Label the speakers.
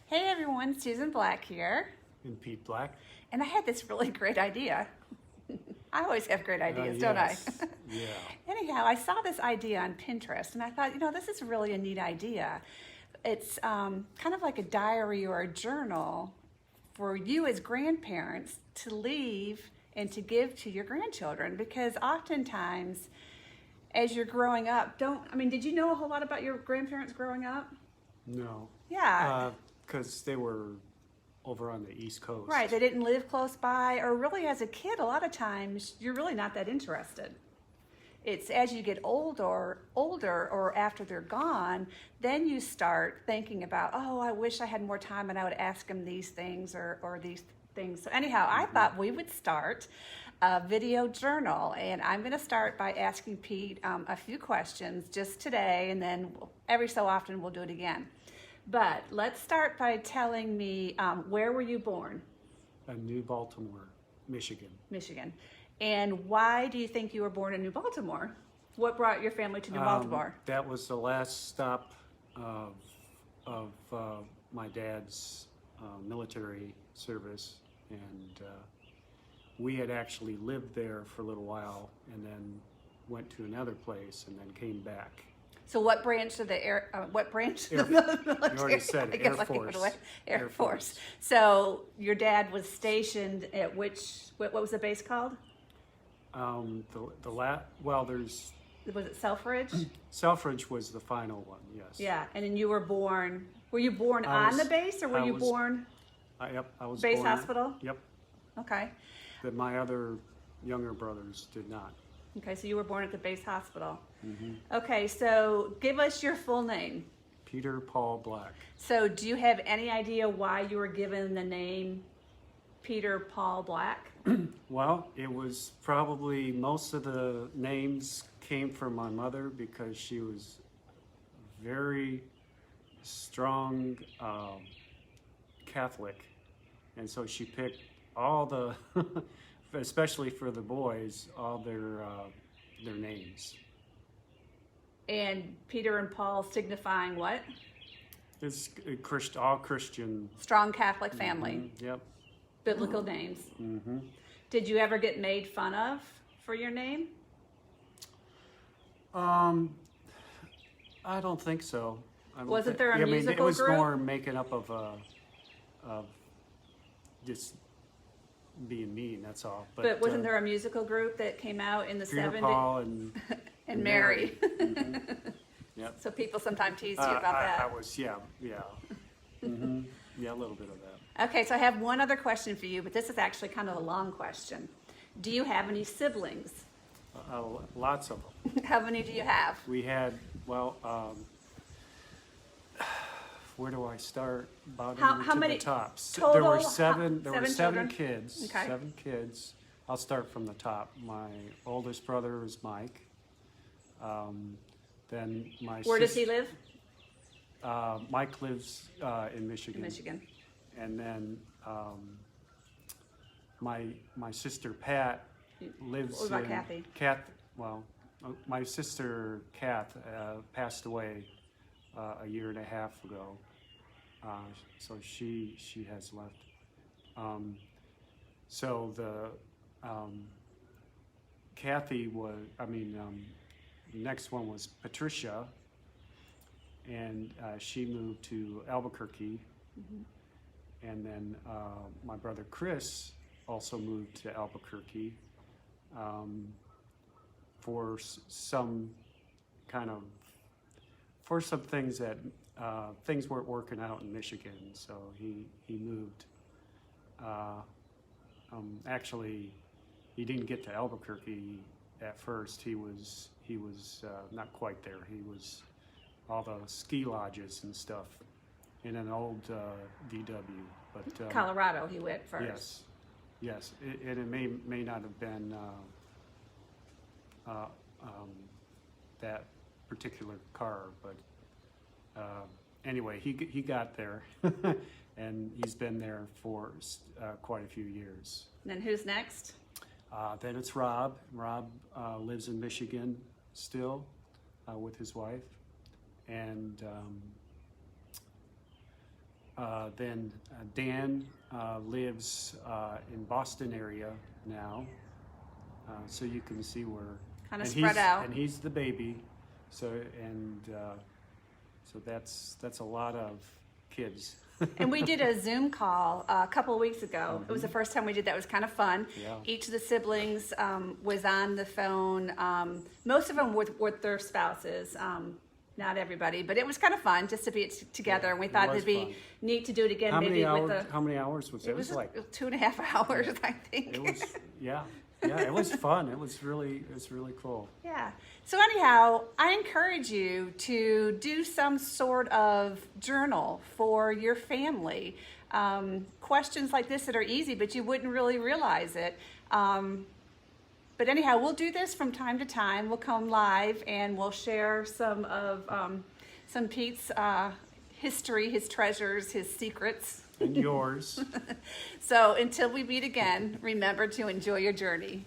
Speaker 1: Hey everyone, Susan Black here.
Speaker 2: And Pete Black.
Speaker 1: And I had this really great idea. I always have great ideas, don't I?
Speaker 2: Yes. Yeah.
Speaker 1: Anyhow, I saw this idea on Pinterest and I thought, this is really a neat idea. It's kind of like a diary or a journal for you as grandparents to leave and to give to your grandchildren, because oftentimes as you're growing up, did you know a whole lot about your grandparents growing up?
Speaker 2: No.
Speaker 1: Yeah.
Speaker 2: Because they were over on the East Coast.
Speaker 1: Right, they didn't live close by, or really as a kid, a lot of times you're really not that interested. It's as you get older, or after they're gone, then you start thinking about, oh, I wish I had more time and I would ask them these things or these things. So anyhow, I thought we would start a video journal, and I'm going to start by asking Pete a few questions just today, and then every so often we'll do it again. But let's start by telling me, where were you born?
Speaker 2: New Baltimore, Michigan.
Speaker 1: Michigan. And why do you think you were born in New Baltimore? What brought your family to New Baltimore?
Speaker 2: That was the last stop of my dad's military service, and we had actually lived there for a little while, and then went to another place, and then came back.
Speaker 1: So what branch of the military?
Speaker 2: You already said Air Force.
Speaker 1: Air Force. So your dad was stationed at what was the base called?
Speaker 2: There's...
Speaker 1: Was it Selfridge?
Speaker 2: Selfridge was the final one, yes.
Speaker 1: Yeah, and then you were you born on the base, or were you born?
Speaker 2: Yep, I was
Speaker 1: base
Speaker 2: born.
Speaker 1: Hospital?
Speaker 2: Yep.
Speaker 1: Okay.
Speaker 2: But my other younger brothers did not.
Speaker 1: Okay, so you were born at the base hospital.
Speaker 2: Mm-hmm.
Speaker 1: Okay, so give us your full name.
Speaker 2: Peter Paul Black.
Speaker 1: So do you have any idea why you were given the name Peter Paul Black?
Speaker 2: Well, it was probably, most of the names came from my mother, because she was very strong Catholic. And so she picked all the, especially for the boys, all their names.
Speaker 1: And Peter and Paul signifying what?
Speaker 2: It's all Christian.
Speaker 1: Strong Catholic family.
Speaker 2: Mm-hmm. Yep.
Speaker 1: Biblical names.
Speaker 2: Mm-hmm.
Speaker 1: Did you ever get made fun of for your name?
Speaker 2: I don't think so.
Speaker 1: Wasn't there a musical
Speaker 2: it was
Speaker 1: group?
Speaker 2: more making up of just being mean, that's all.
Speaker 1: But wasn't there a musical group that came out in the
Speaker 2: Peter,
Speaker 1: 70s?
Speaker 2: Paul, and
Speaker 1: Mary.
Speaker 2: Mm-hmm. Yep.
Speaker 1: So people sometimes tease you about that.
Speaker 2: I was, yeah. Mm-hmm. Yeah, a little bit of that.
Speaker 1: Okay, so I have one other question for you, but this is actually kind of a long question. Do you have any siblings?
Speaker 2: Lots of them.
Speaker 1: How many do you have?
Speaker 2: We had, where do I start? About
Speaker 1: How
Speaker 2: to
Speaker 1: many
Speaker 2: the top.
Speaker 1: total?
Speaker 2: There were seven
Speaker 1: children?
Speaker 2: kids.
Speaker 1: Okay.
Speaker 2: 7 kids. I'll start from the top. My oldest brother is Mike. Then my
Speaker 1: Where does he live?
Speaker 2: Mike lives in Michigan.
Speaker 1: In Michigan.
Speaker 2: And then my sister Pat lives
Speaker 1: What about
Speaker 2: in...
Speaker 1: Kathy?
Speaker 2: My sister Kath passed away a year and a half ago, so she has left. So the Kathy was, the next one was Patricia, and she moved to Albuquerque.
Speaker 1: Mm-hmm.
Speaker 2: And then my brother Chris also moved to Albuquerque for some things that things weren't working out in Michigan, so he moved. Actually, he didn't get to Albuquerque at first. He was not quite there. He was all the ski lodges and stuff in an old VW, but
Speaker 1: Colorado he went first.
Speaker 2: Yes, it may not have been that particular car, but anyway, he got there, and he's been there for quite a few years.
Speaker 1: And then who's next?
Speaker 2: Then it's Rob. Rob lives in Michigan still with his wife, and Then Dan lives in Boston area now, so you can see where
Speaker 1: Kind of
Speaker 2: and
Speaker 1: spread out.
Speaker 2: And he's the baby, so so that's a lot of kids.
Speaker 1: And we did a Zoom call a couple of weeks ago. It was the first time we did that. It was kind of fun.
Speaker 2: Yeah.
Speaker 1: Each of the siblings was on the phone, most of them with their spouses. Not everybody, but it was kind of fun just to be together. And we thought
Speaker 2: was
Speaker 1: it'd be
Speaker 2: fun.
Speaker 1: neat to do it again.
Speaker 2: How
Speaker 1: maybe
Speaker 2: many hours?
Speaker 1: with the.
Speaker 2: How many hours was it?
Speaker 1: It was
Speaker 2: like
Speaker 1: 2.5 hours, I think.
Speaker 2: it was. Yeah, it was fun. It was really cool.
Speaker 1: Yeah. So anyhow, I encourage you to do some sort of journal for your family. Questions like this that are easy, but you wouldn't really realize it. But anyhow, we'll do this from time to time. We'll come live and we'll share some of Pete's history, his treasures, his secrets.
Speaker 2: And yours.
Speaker 1: So until we meet again, remember to enjoy your journey.